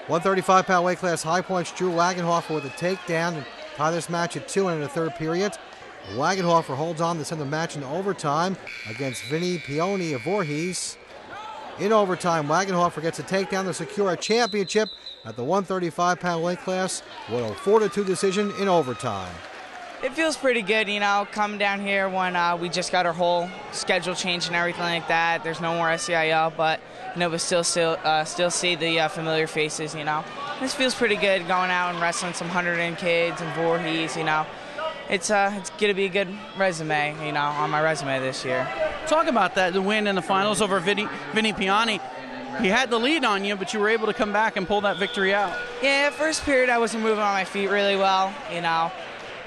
135-pound weight class high points, Drew Wagenhofer with a takedown to tie this match at 2 in the third period. Wagenhofer holds on to send the match into overtime against Vinny Pioni of Voorhees. In overtime, Wagenhofer gets a takedown to secure a championship at the 135-pound weight class with a 4-2 decision in overtime. It feels pretty good, you know, coming down here when we just got our whole schedule changed and everything like that. There's no more SCIL, but, you know, we still see the familiar faces, you know. This feels pretty good going out and wrestling some Hunterdon kids and Voorhees, you know. It's going to be a good resume, you know, on my resume this year. Talk about that, the win in the finals over Vinny Pioni. He had the lead on you, but you were able to come back and pull that victory out. Yeah, first period I wasn't moving on my feet really well, you know.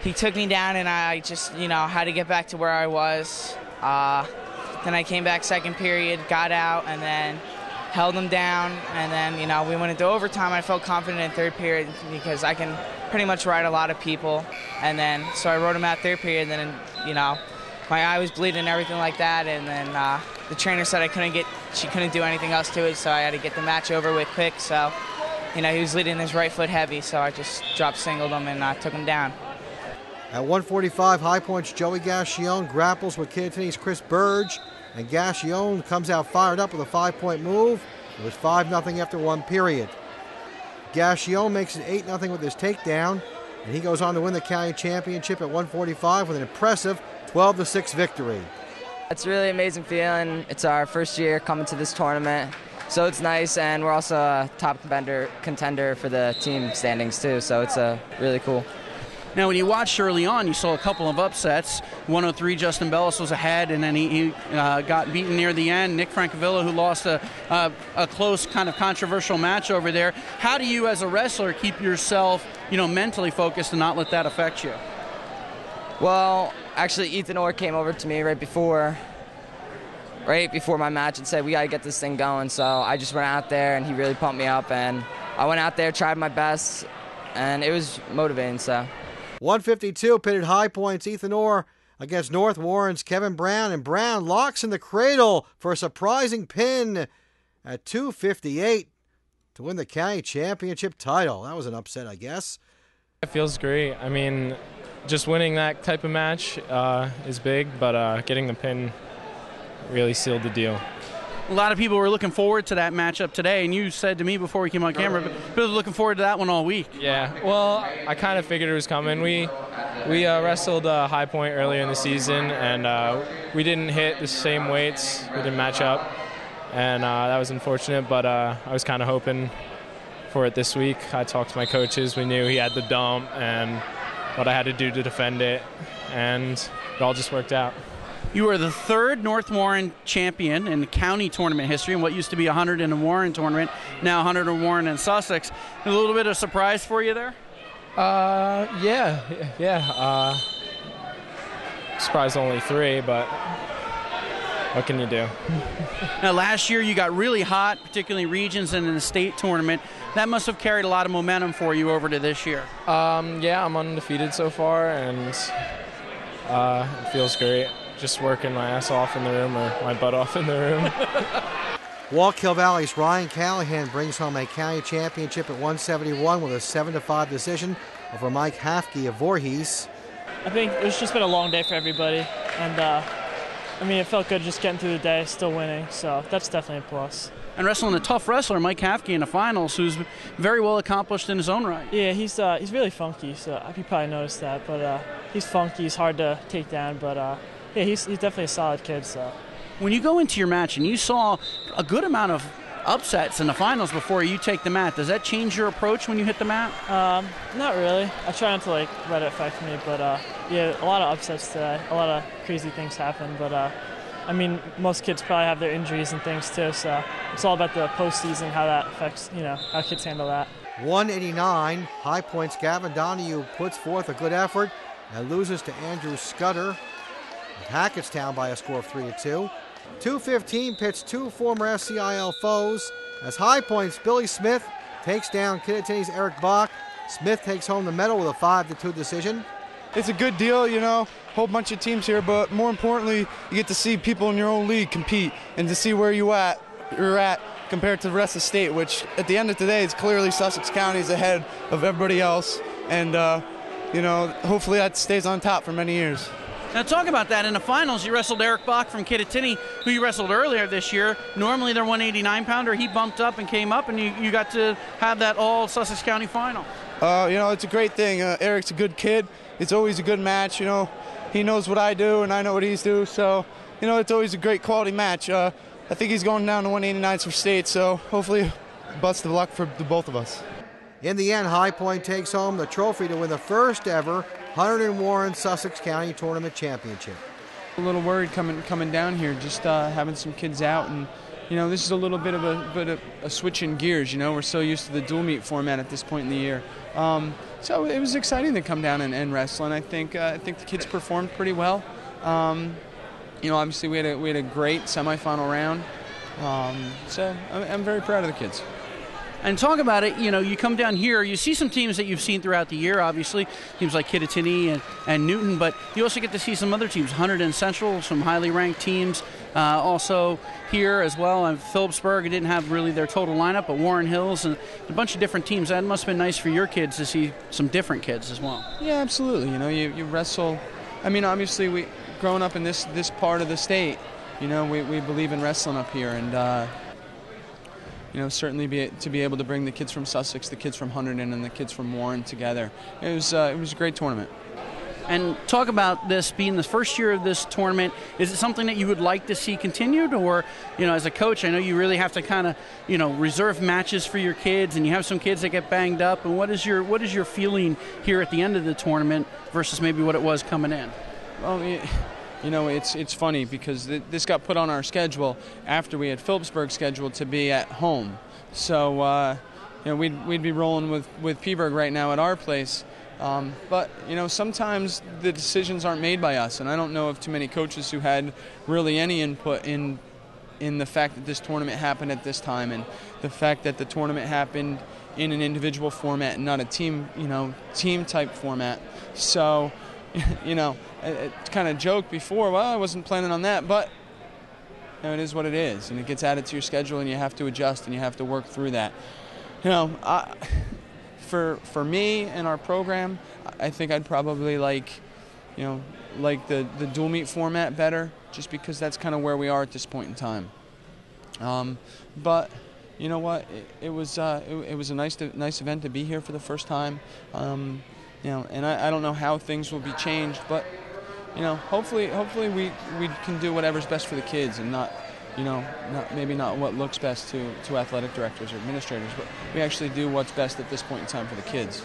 He took me down and I just, you know, had to get back to where I was. Then I came back second period, got out, and then held him down. And then, you know, we went into overtime. I felt confident in third period because I can pretty much ride a lot of people. And then, so I rode him out third period. And then, you know, my eye was bleeding and everything like that. And then the trainer said she couldn't do anything else to it, so I had to get the match over with quick. So, you know, he was leading his right foot heavy, so I just singled him and took him down. At 145, high points, Joey Gascione grapples with Kittatinny's Chris Burge, and Gascione comes out fired up with a 5-point move. It was 5-0 after one period. Gascione makes it 8-0 with his takedown, and he goes on to win the county championship at 145 with an impressive 12-6 victory. It's a really amazing feeling. It's our first year coming to this tournament, so it's nice, and we're also a top contender for the team standings too, so it's really cool. Now, when you watched early on, you saw a couple of upsets. 103, Justin Bellis was ahead, and then he got beaten near the end. Nick Francavilla, who lost a close, kind of controversial match over there. How do you, as a wrestler, keep yourself, you know, mentally focused and not let that affect you? Well, actually, Ethan Orr came over to me right before my match and said, we got to get this thing going. So I just went out there, and he really pumped me up, and I went out there, tried my best, and it was motivating, so. 152 pitted high points, Ethan Orr against North Warren's Kevin Brown, and Brown locks in the cradle for a surprising pin at 258 to win the county championship title. That was an upset, I guess. It feels great. I mean, just winning that type of match is big, but getting the pin really sealed the deal. A lot of people were looking forward to that matchup today, and you said to me before we came on camera, people were looking forward to that one all week. Yeah, well, I kind of figured it was coming. We wrestled High Point earlier in the season, and we didn't hit the same weights. We didn't match up, and that was unfortunate, but I was kind of hoping for it this week. I talked to my coaches. We knew he had the dump and what I had to do to defend it, and it all just worked out. You are the third North Warren champion in the county tournament history in what used to be a Hunterdon-Warren tournament, now Hunterdon-Warren-Sussex. A little bit of surprise for you there? Yeah. Surprised only 3, but what can you do? Now, last year you got really hot, particularly regions and in the state tournament. That must have carried a lot of momentum for you over to this year. Yeah, I'm undefeated so far, and it feels great. Just working my ass off in the room, or my butt off in the room. Wallkill Valley's Ryan Callahan brings home a county championship at 171 with a 7-5 decision over Mike Hafke of Voorhees. I think it's just been a long day for everybody, and I mean, it felt good just getting through the day, still winning, so that's definitely a plus. And wrestling a tough wrestler, Mike Hafke, in the finals, who's very well accomplished in his own right. Yeah, he's really funky, so you probably noticed that, but he's funky, he's hard to take down, but yeah, he's definitely a solid kid. So, when you go into your match and you saw a good amount of upsets in the finals before you take the mat, does that change your approach when you hit the mat? Not really. I try not to let it affect me, but yeah, a lot of upsets today. A lot of crazy things happen, but I mean, most kids probably have their injuries and things too, so it's all about the postseason, how that affects, you know, how kids handle that. 189, high points. Gavin Donahue puts forth a good effort and loses to Andrew Scudder. Hackettstown by a score of 3-2. 215 pits 2 former SCIL foes. As high points, Billy Smith takes down Kittatinny's Eric Bach. Smith takes home the medal with a 5-2 decision. It's a good deal, you know, whole bunch of teams here, but more importantly, you get to see people in your own league compete and to see where you're at compared to the rest of the state, which at the end of the day is clearly Sussex County is ahead of everybody else. And, hopefully that stays on top for many years. Now talk about that. In the finals, you wrestled Eric Bach from Kittatinny, who you wrestled earlier this year. Normally they're 189-pounder. He bumped up and came up, and you got to have that all Sussex County final. It's a great thing. Eric's a good kid. It's always a good match. He knows what I do, and I know what he's do. So, it's always a great quality match. I think he's going down to 189s for state, so hopefully best of luck for the both of us. In the end, High Point takes home the trophy to win the first ever Hunterdon-Warren-Sussex County Tournament Championship. A little worried coming down here, just having some kids out, and this is a little bit of a switch in gears. We're so used to the dual meet format at this point in the year, so it was exciting to come down and wrestle. And I think the kids performed pretty well. Obviously we had a great semifinal round, so I'm very proud of the kids. And talk about it, you come down here, you see some teams that you've seen throughout the year, obviously, teams like Kittatinny and Newton, but you also get to see some other teams, Hunterdon Central, some highly ranked teams, also here as well. Phillipsburg didn't have really their total lineup, but Warren Hills and a bunch of different teams. That must have been nice for your kids to see some different kids as well. Yeah, absolutely. You wrestle. Obviously, growing up in this part of the state, we believe in wrestling up here, and certainly to be able to bring the kids from Sussex, the kids from Hunterdon, and the kids from Warren together. It was a great tournament. And talk about this being the first year of this tournament. Is it something that you would like to see continued, or as a coach, I know you really have to kind of reserve matches for your kids, and you have some kids that get banged up. And what is your feeling here at the end of the tournament versus maybe what it was coming in? Well, it's funny because this got put on our schedule after we had Phillipsburg scheduled to be at home. So, we'd be rolling with Peaburg right now at our place. But, sometimes the decisions aren't made by us. And I don't know of too many coaches who had really any input in the fact that this tournament happened at this time, and the fact that the tournament happened in an individual format and not a team type format. So, I kind of joked before, well, I wasn't planning on that, but it is what it is, and it gets added to your schedule, and you have to adjust, and you have to work through that. For me and our program, I think I'd probably like the dual meet format better, just because that's kind of where we are at this point in time. But you know what? It was a nice event to be here for the first time. And I don't know how things will be changed, but hopefully we can do whatever's best for the kids, and not what looks best to athletic directors or administrators, but we actually do what's best at this point in time for the kids.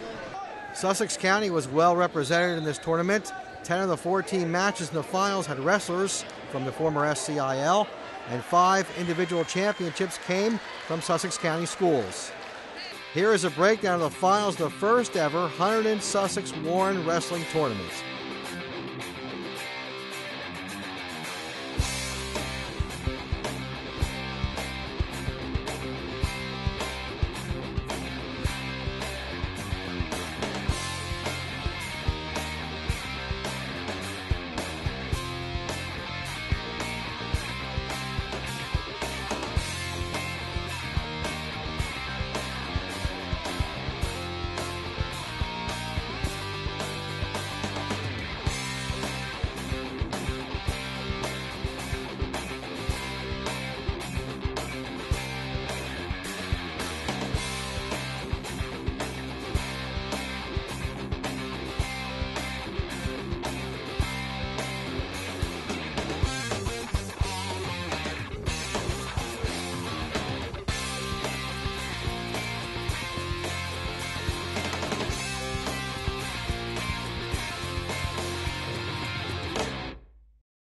Sussex County was well represented in this tournament. 10 of the 14 matches in the finals had wrestlers from the former SCIL, and 5 individual championships came from Sussex County schools. Here is a breakdown of the finals of the first ever Hunterdon-Sussex-Warren Wrestling Tournament.